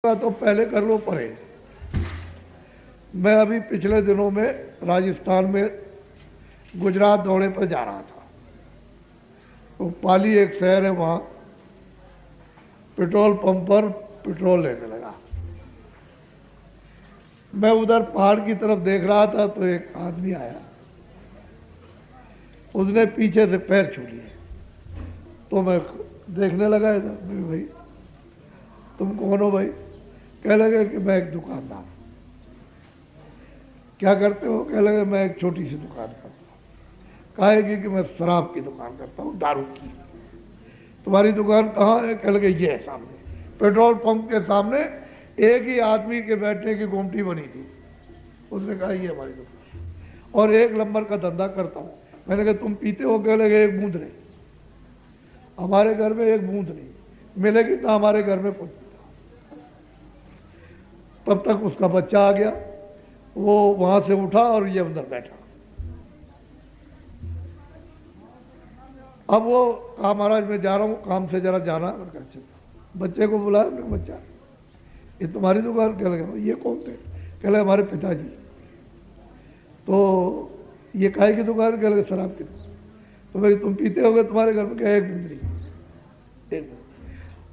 तो पहले कर लो परहेज। मैं अभी पिछले दिनों में राजस्थान में गुजरात दौरे पर जा रहा था। तो पाली एक शहर है, वहाँ पेट्रोल पंप पर पेट्रोल लेने लगा। मैं उधर पहाड़ की तरफ देख रहा था तो एक आदमी आया, उसने पीछे से पैर छू लिए। तो मैं देखने लगा इधर, भाई तुम कौन हो भाई? कह लगे कि मैं एक दुकानदार। क्या करते हो? कह लगे मैं एक छोटी सी दुकान करता हूँ। कहेगी कि मैं शराब की दुकान करता हूँ, दारू की। तुम्हारी दुकान कहाँ है? कह लगे ये है सामने, पेट्रोल पंप के सामने एक ही आदमी के बैठने की गुमटी बनी थी। उसने कहा ये हमारी दुकान, और 1 नंबर का धंधा करता हूँ। मैंने कहा तुम पीते हो? कह लगे एक बूंद नहीं, हमारे घर में एक बूंद नहीं मिलेगी ना, हमारे घर में कुछ। तब तक उसका बच्चा आ गया, वो वहां से उठा और ये अंदर बैठा। अब वो कहा महाराज मैं जा रहा हूँ, काम से जरा जाना। अच्छा, बच्चे को बुलाया, मैं बच्चा ये तुम्हारी दुकान? कह लगे ये कौन थे? कह लगे हमारे पिताजी। तो ये काहे की दुकान? कह लगे शराब की दुकान। तो भाई तुम पीते होगे, तुम्हारे घर में क्या एक बिंदरी?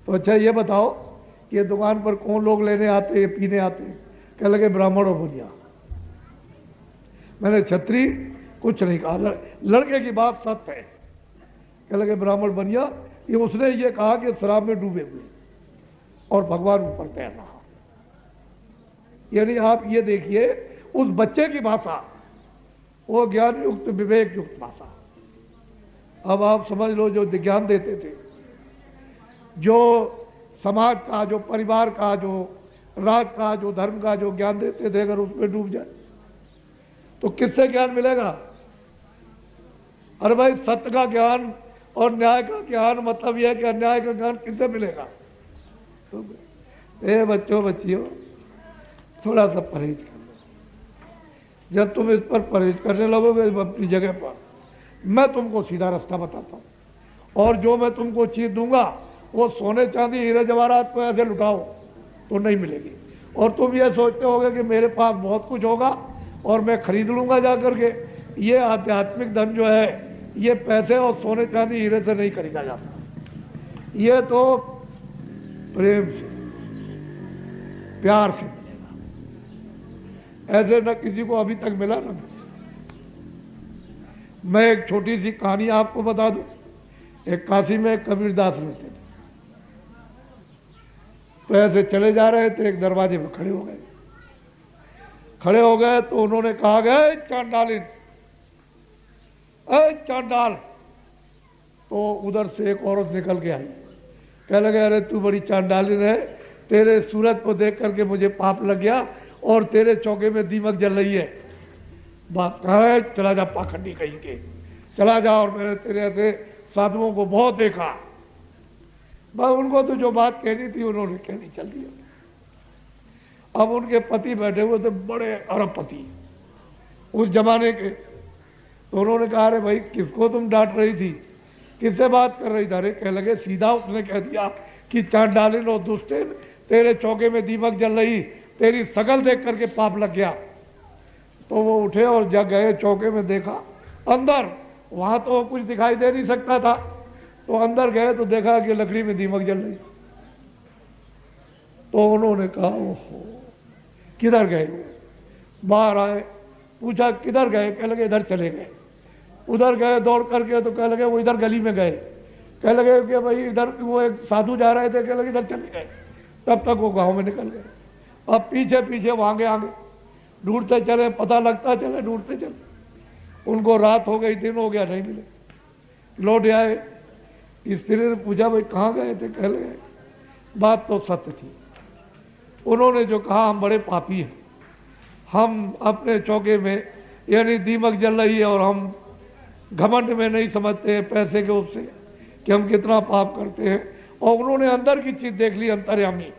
तो अच्छा ये बताओ ये दुकान पर कौन लोग लेने आते हैं, पीने आते हैं? कह लगे ब्राह्मण और बुनिया। मैंने छत्री कुछ नहीं कहा, लड़के की बात सत्य है। कह लगे ब्राह्मण बनिया, ये उसने ये कहा कि शराब में डूबे हुए और भगवान ऊपर तैर रहा। यानी आप ये देखिए उस बच्चे की भाषा, वो ज्ञान युक्त विवेक युक्त भाषा। अब आप समझ लो जो ज्ञान देते थे, जो समाज का, जो परिवार का, जो राज का, जो धर्म का जो ज्ञान देते थे, अगर उसमें डूब जाए तो किससे ज्ञान मिलेगा? अरे भाई सत्य का ज्ञान और न्याय का ज्ञान, मतलब यह है कि अन्याय का ज्ञान किससे मिलेगा? तो बच्चों बच्चियों थोड़ा सा परहेज कर लो। जब तुम इस पर परहेज करने लगोगे अपनी जगह पर, मैं तुमको सीधा रास्ता बताता हूँ, और जो मैं तुमको चीज दूंगा वो सोने चांदी हीरे जवाहरात को ऐसे लुटाओ तो नहीं मिलेगी। और तुम ये सोचते होगे कि मेरे पास बहुत कुछ होगा और मैं खरीद लूंगा जा करके। ये आध्यात्मिक धन जो है ये पैसे और सोने चांदी हीरे से नहीं खरीदा जाता। ये तो प्रेम से, प्यार से मिलेगा। ऐसे न किसी को अभी तक मिला ना। मैं एक छोटी सी कहानी आपको बता दूं। एक काशी में कबीरदास रहते थे। तो ऐसे चले जा रहे थे, एक दरवाजे में खड़े हो गए तो उन्होंने कहा गए चांडालिन, अरे चांडाल। तो उधर से एक औरत निकल के आई, कह लगे अरे तू बड़ी चांडालिन है, तेरे सूरत को देख करके मुझे पाप लग गया और तेरे चौके में दीमक जल रही है। बात कहा है, चला जा पाखंडी कहीं के, चला जा। और मैंने तेरे ऐसे साधुओं को बहुत देखा। बस उनको तो जो बात कहनी थी उन्होंने कह दी, चल दिया। अब उनके पति बैठे हुए थे, बड़े अरबपति उस जमाने के। तो उन्होंने कहा अरे भाई किसको तुम डांट रही थी, किससे बात कर रही थी? अरे कह लगे सीधा उसने कह दिया कि चांडालिन और दुष्टेन, तेरे चौके में दीमक जल रही, तेरी शकल देख करके पाप लग गया। तो वो उठे और जग गए, चौके में देखा अंदर, वहां तो कुछ दिखाई दे नहीं सकता था। तो अंदर गए तो देखा कि लकड़ी में दीमक जल रही। तो उन्होंने कहा ओहो किधर गए? बाहर आए, पूछा किधर गए? कह लगे इधर चले गए। उधर गए दौड़ करके, तो कह लगे वो इधर गली में गए। कह लगे कि भाई इधर वो एक साधु जा रहे थे, कह लगे इधर चले गए। तब तक वो गांव में निकल गए। अब पीछे पीछे वो आगे आगे ढूंढते चले, पता लगता चले, ढूंढते चले। उनको रात हो गई, दिन हो गया, नहीं मिले। लौट आए, स्त्री ने पूछा भाई कहाँ गए थे? कह लगे बात तो सत्य थी। उन्होंने जो कहा हम बड़े पापी हैं, हम अपने चौके में यानी दीमक जल रही है और हम घमंड में नहीं समझते हैं पैसे के उससे कि हम कितना पाप करते हैं। और उन्होंने अंदर की चीज देख ली, अंतर्यामी।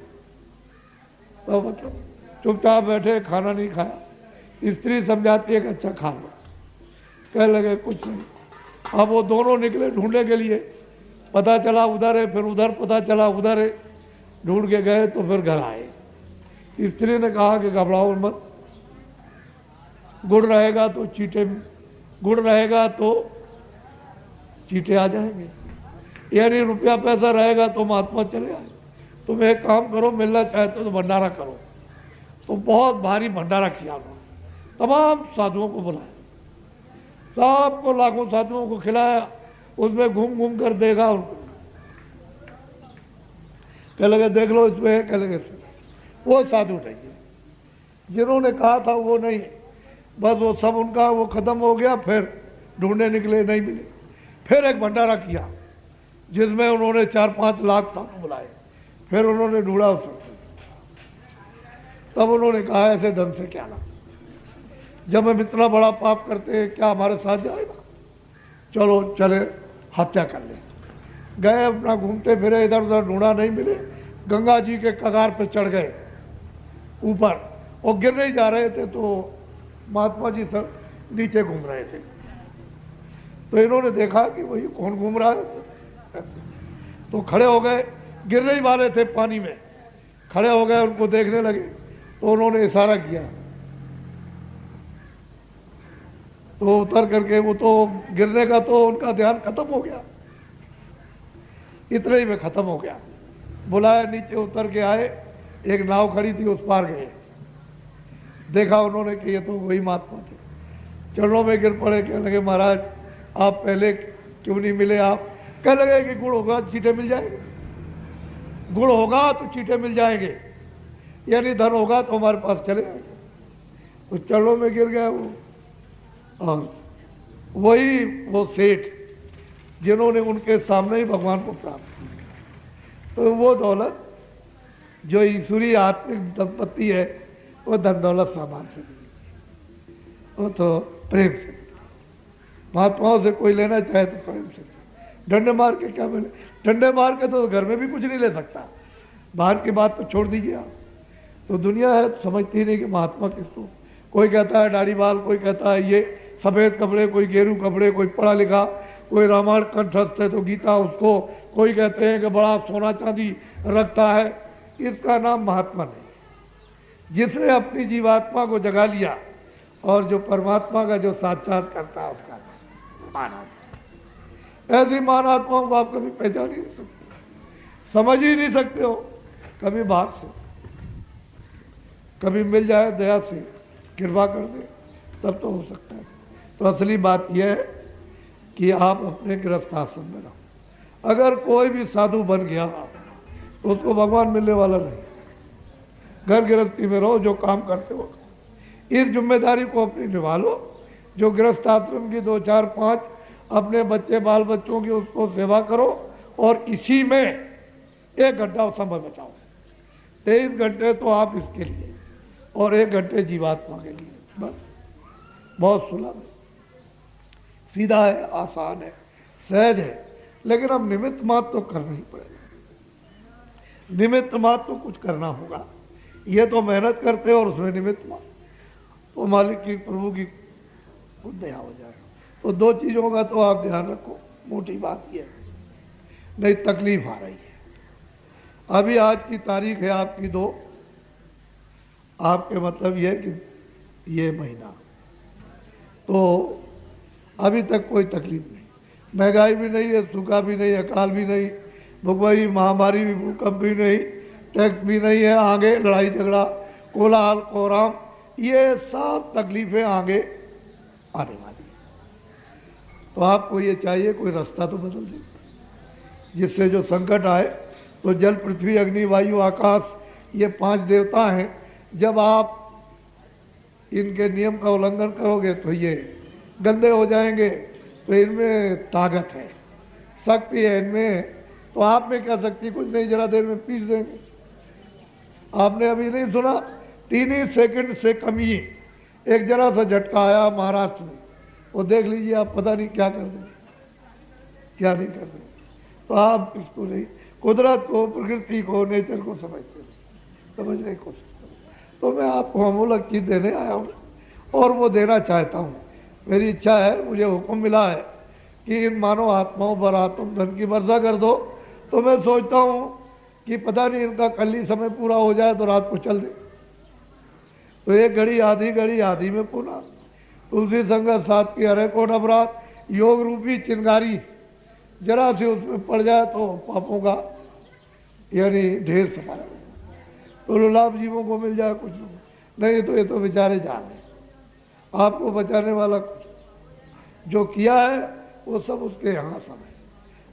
तो मतलब चुपचाप बैठे, खाना नहीं खाया। स्त्री समझाती है कि अच्छा खा लो। कह लगे कुछ नहीं। अब वो दोनों निकले ढूंढने के लिए, पता चला उधर है, फिर उधर पता चला उधर है, ढूंढ के गए तो फिर घर आए। स्त्री ने कहा कि घबराओ मत, गुड़ रहेगा तो चीटे आ जाएंगे, यानी रुपया पैसा रहेगा तो महात्मा चले आए। तुम एक काम करो, मिलना चाहते हो तो भंडारा करो। तो बहुत भारी भंडारा किया उन्होंने, तमाम साधुओं को बुलाया, सबको लाखों साधुओं को खिलाया, उसमें घूम घूम कर देखा उनको, कह लगे देख लो इसमें, कह लगे वो साधु नहीं है, जिन्होंने कहा था वो नहीं, बस वो सब उनका वो खत्म हो गया। फिर ढूंढने निकले, नहीं मिले। फिर एक भंडारा किया जिसमें उन्होंने 4-5 लाख साधु बुलाए। फिर उन्होंने ढूंढा उसको, तब उन्होंने कहा ऐसे धन से क्या ना, जब हम इतना बड़ा पाप करते हैं क्या हमारे साथ जाएगा, चलो चले हत्या कर ले। गए अपना घूमते फिरे, इधर उधर ढूंढा, नहीं मिले। गंगा जी के कगार पे चढ़ गए ऊपर, और गिर नहीं जा रहे थे तो महात्मा जी सब नीचे घूम रहे थे। तो इन्होंने देखा कि वही कौन घूम रहा है, तो खड़े हो गए, गिरने ही वाले थे पानी में, खड़े हो गए, उनको देखने लगे। तो उन्होंने इशारा किया, तो उतर करके वो तो गिरने का तो उनका ध्यान खत्म हो गया, इतने ही में खत्म हो गया। बुलाया, नीचे उतर के आए, एक नाव खड़ी थी उस पार गए, देखा उन्होंने कि ये तो वही महात्मा थे। चरणों में गिर पड़े, कहने लगे महाराज आप पहले क्यों नहीं मिले आप? कह लगे कि गुड़ होगा चीटे मिल जाएंगे, गुड़ होगा तो चीटे मिल जाएंगे, यानी धन होगा तो हमारे पास चले आएंगे। तो चरणों में गिर गया वो, और वही वो सेठ जिन्होंने उनके सामने ही भगवान को प्राप्त किया। तो वो दौलत जो ईश्वरीय आत्मिक संपत्ति है, वो धन दौलत सामान से नहीं, वो तो प्रेम से। महात्माओं से कोई लेना चाहे तो प्रेम से, डंडे मार के क्या मिले? डंडे मार के तो घर में भी कुछ नहीं ले सकता, बाहर की बात तो छोड़ दीजिए आप। तो दुनिया है समझती नहीं कि महात्मा किसको, कोई कहता है दाढ़ी बाल, कोई कहता है ये सफ़ेद कपड़े, कोई गेरू कपड़े, कोई पढ़ा लिखा, कोई रामायण कंठस्थ है तो गीता उसको, कोई कहते हैं कि बड़ा सोना चांदी रखता है। इसका नाम महात्मा नहीं, जिसने अपनी जीवात्मा को जगा लिया और जो परमात्मा का जो साक्षात करता है उसका मानात्मा। ऐसी मानात्माओं को आप कभी पहचान ही नहीं सकते, समझ ही नहीं सकते हो। कभी भाग से, कभी मिल जाए दया से, कृपा कर दे, तब तो हो सकता है। तो असली बात यह है कि आप अपने गृहस्थ आश्रम में रहो। अगर कोई भी साधु बन गया तो उसको भगवान मिलने वाला नहीं। घर गृहस्थी में रहो, जो काम करते हो इस जिम्मेदारी को अपनी निभा लो। जो गृहस्थ आश्रम की 2, 4, 5 अपने बच्चे बाल बच्चों की उसको सेवा करो, और इसी में 1 घंटा समय बचाओ। 23 घंटे तो आप इसके लिए और 1 घंटे जीवात्मा के लिए, बस। बहुत सुलभ है, सीधा है, आसान है, सहज है, लेकिन अब निमित्त मात्र तो करना ही पड़ेगा। निमित्त मात्र तो कुछ करना होगा। ये तो मेहनत करते हो और उसमें निमित्त मात्र, तो मालिक की, प्रभु की खुद दया हो जाएगा। तो 2 चीज़ों का तो आप ध्यान रखो, मोटी बात यह है, नहीं तकलीफ आ रही है। अभी आज की तारीख है आपकी 2, आपके मतलब यह कि ये महीना, तो अभी तक कोई तकलीफ नहीं, महंगाई भी नहीं है, सूखा भी नहीं, अकाल भी नहीं, भुखमरी, महामारी भी, भूकंप भी नहीं, टैक्स भी नहीं है, आगे लड़ाई झगड़ा, कोलाहल, कोहराम, ये सब तकलीफें आगे आने वाली है। तो आपको ये चाहिए कोई रास्ता तो बदल दे, जिससे जो संकट आए, तो जल, पृथ्वी, अग्नि, वायु, आकाश, ये 5 देवता हैं। जब आप इनके नियम का उल्लंघन करोगे तो ये गंदे हो जाएंगे। तो इनमें ताकत है, शक्ति है इनमें, तो आप में क्या शक्ति? कुछ नहीं, जरा देर में पीस देंगे। आपने अभी नहीं सुना, 3 ही सेकंड से कम ही एक जरा सा झटका आया महाराष्ट्र में, वो देख लीजिए आप, पता नहीं क्या कर देंगे, क्या नहीं कर देंगे। तो आप इसको नहीं, कुदरत को, प्रकृति को, नेचर को समझने की कोशिश करो। तो मैं आपको अमूलक चीज देने आया हूँ और वो देना चाहता हूँ। मेरी इच्छा है, मुझे हुक्म मिला है कि इन मानव आत्माओं पर आत्म धन की वर्षा कर दो। तो मैं सोचता हूँ कि पता नहीं इनका कल ही समय पूरा हो जाए तो रात को चल दे, तो एक घड़ी आधी में पुना, तुलसी संगत साथ की हरे को नवरात, योग रूपी चिंगारी जरा से उसमें पड़ जाए तो पापों का यानी ढेर सफाया, तो लाभ जीवों को मिल जाए कुछ नहीं तो ये तो बेचारे जा रहे, आपको बचाने वाला कुछ जो किया है वो सब उसके यहाँ सब है,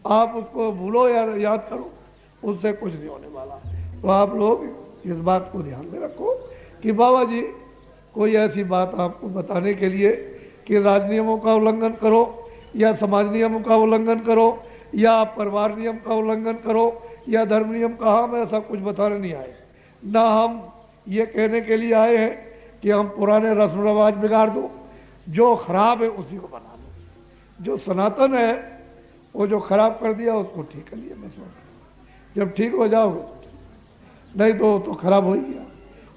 आप उसको भूलो या याद करो, उससे कुछ नहीं होने वाला। तो आप लोग इस बात को ध्यान में रखो कि बाबा जी कोई ऐसी बात आपको बताने के लिए कि राज नियमों का उल्लंघन करो या समाज नियमों का उल्लंघन करो या परिवार नियम का उल्लंघन करो या धर्म नियम का, हम ऐसा कुछ बताने नहीं आए, ना हम ये कहने के लिए आए हैं कि हम पुराने रस्म रिवाज बिगाड़ दो, जो खराब है उसी को बना लो, जो सनातन है वो जो खराब कर दिया उसको ठीक कर लिया, बस जब ठीक हो जाओगे तो ठीक, नहीं तो खराब हो ही गया,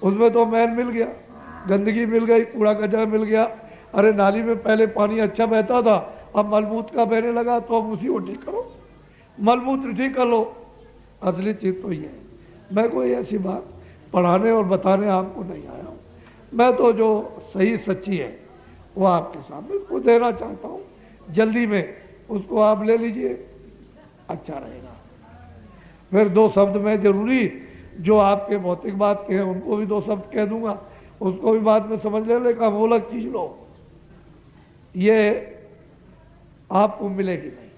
उसमें तो मैल मिल गया, गंदगी मिल गई, कूड़ा कचरा मिल गया। अरे नाली में पहले पानी अच्छा बहता था, अब मलमूत्र का बहने लगा, तो अब उसी को ठीक करो, मलमूत्र ठीक कर लो। असली चीज तो ये है, मैं कोई ऐसी बात पढ़ाने और बताने आपको नहीं आया हूँ, मैं तो जो सही सच्ची है वो आपके सामने उसको देना चाहता हूँ, जल्दी में उसको आप ले लीजिए, अच्छा रहेगा। फिर दो शब्द में जरूरी जो आपके भौतिक बात के हैं उनको भी दो शब्द कह दूंगा, उसको भी बाद में समझ ले, लेकिन वो अलग चीज लो, ये आपको मिलेगी नहीं।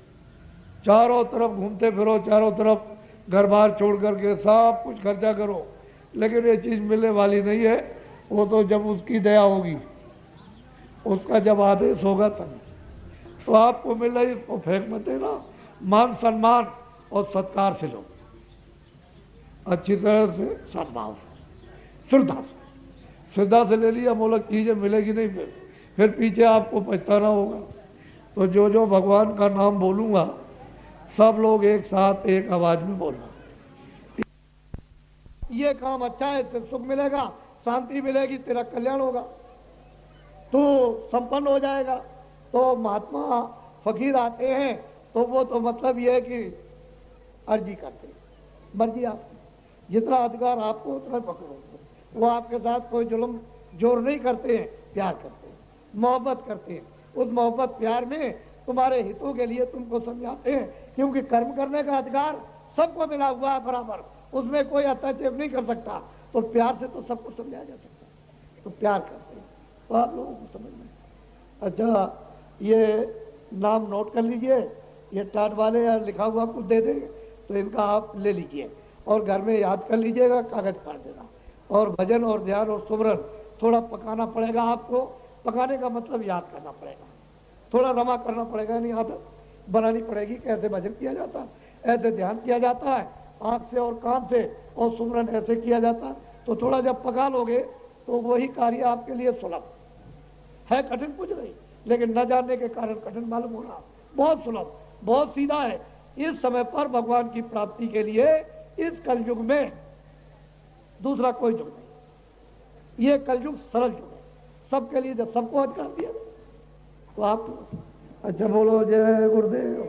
चारों तरफ घूमते फिरो, चारों तरफ घर बार छोड़ करके सब कुछ खर्चा करो, लेकिन ये चीज मिलने वाली नहीं है, वो तो जब उसकी दया होगी, उसका जब आदेश होगा तब। तो आपको मिल रही इसको फेंक मत देना, मान सम्मान और सत्कार से लो, अच्छी तरह से, सद्भाव से, श्रद्धा से ले लिया, मोलक चीजें मिलेगी नहीं, फिर पीछे आपको पछताना होगा। तो जो भगवान का नाम बोलूंगा सब लोग एक साथ एक आवाज में बोलना, ये काम अच्छा है, तेरे सुख मिलेगा, शांति मिलेगी, तेरा कल्याण होगा, तू संपन्न हो जाएगा। तो महात्मा फकीर आते हैं तो वो तो मतलब ये है कि अर्जी करते हैं, मर्जी आपकी, जितना अधिकार आपको उतना पकड़ो, वो आपके साथ कोई जुल्म जोर नहीं करते हैं, प्यार करते हैं, मोहब्बत करते हैं, उस मोहब्बत प्यार में तुम्हारे हितों के लिए तुमको समझाते हैं, क्योंकि कर्म करने का अधिकार सबको मिला हुआ है बराबर, उसमें कोई हस्तक्षेप नहीं कर सकता, तो प्यार से तो सबको समझाया जा सकता है, तो प्यार करते हैं। तो आप लोगों को समझ में अच्छा, ये नाम नोट कर लीजिए, ये टाट वाले यार लिखा हुआ कुछ दे देंगे तो इनका आप ले लीजिए और घर में याद कर लीजिएगा, कागज काट देना। और भजन और ध्यान और सुमरन थोड़ा पकाना पड़ेगा आपको, पकाने का मतलब याद करना पड़ेगा, थोड़ा रमा करना पड़ेगा, नहीं आदत बनानी पड़ेगी, कैसे भजन किया जाता है, ऐसे ध्यान किया जाता है, आंख से और कान से, और सुमरन ऐसे किया जाता है। तो थोड़ा जब पका लोगे तो वही कार्य आपके लिए सुलभ है, कठिन कुछ नहीं, लेकिन न जानने के कारण कठिन मालूम हो रहा, बहुत सुलभ, बहुत सीधा है। इस समय पर भगवान की प्राप्ति के लिए इस कलयुग में दूसरा कोई युग नहीं, ये कलयुग सरल युग है, सबके लिए, जब सबको अधिकार दिया तो आप अच्छा बोलो जय गुरुदेव।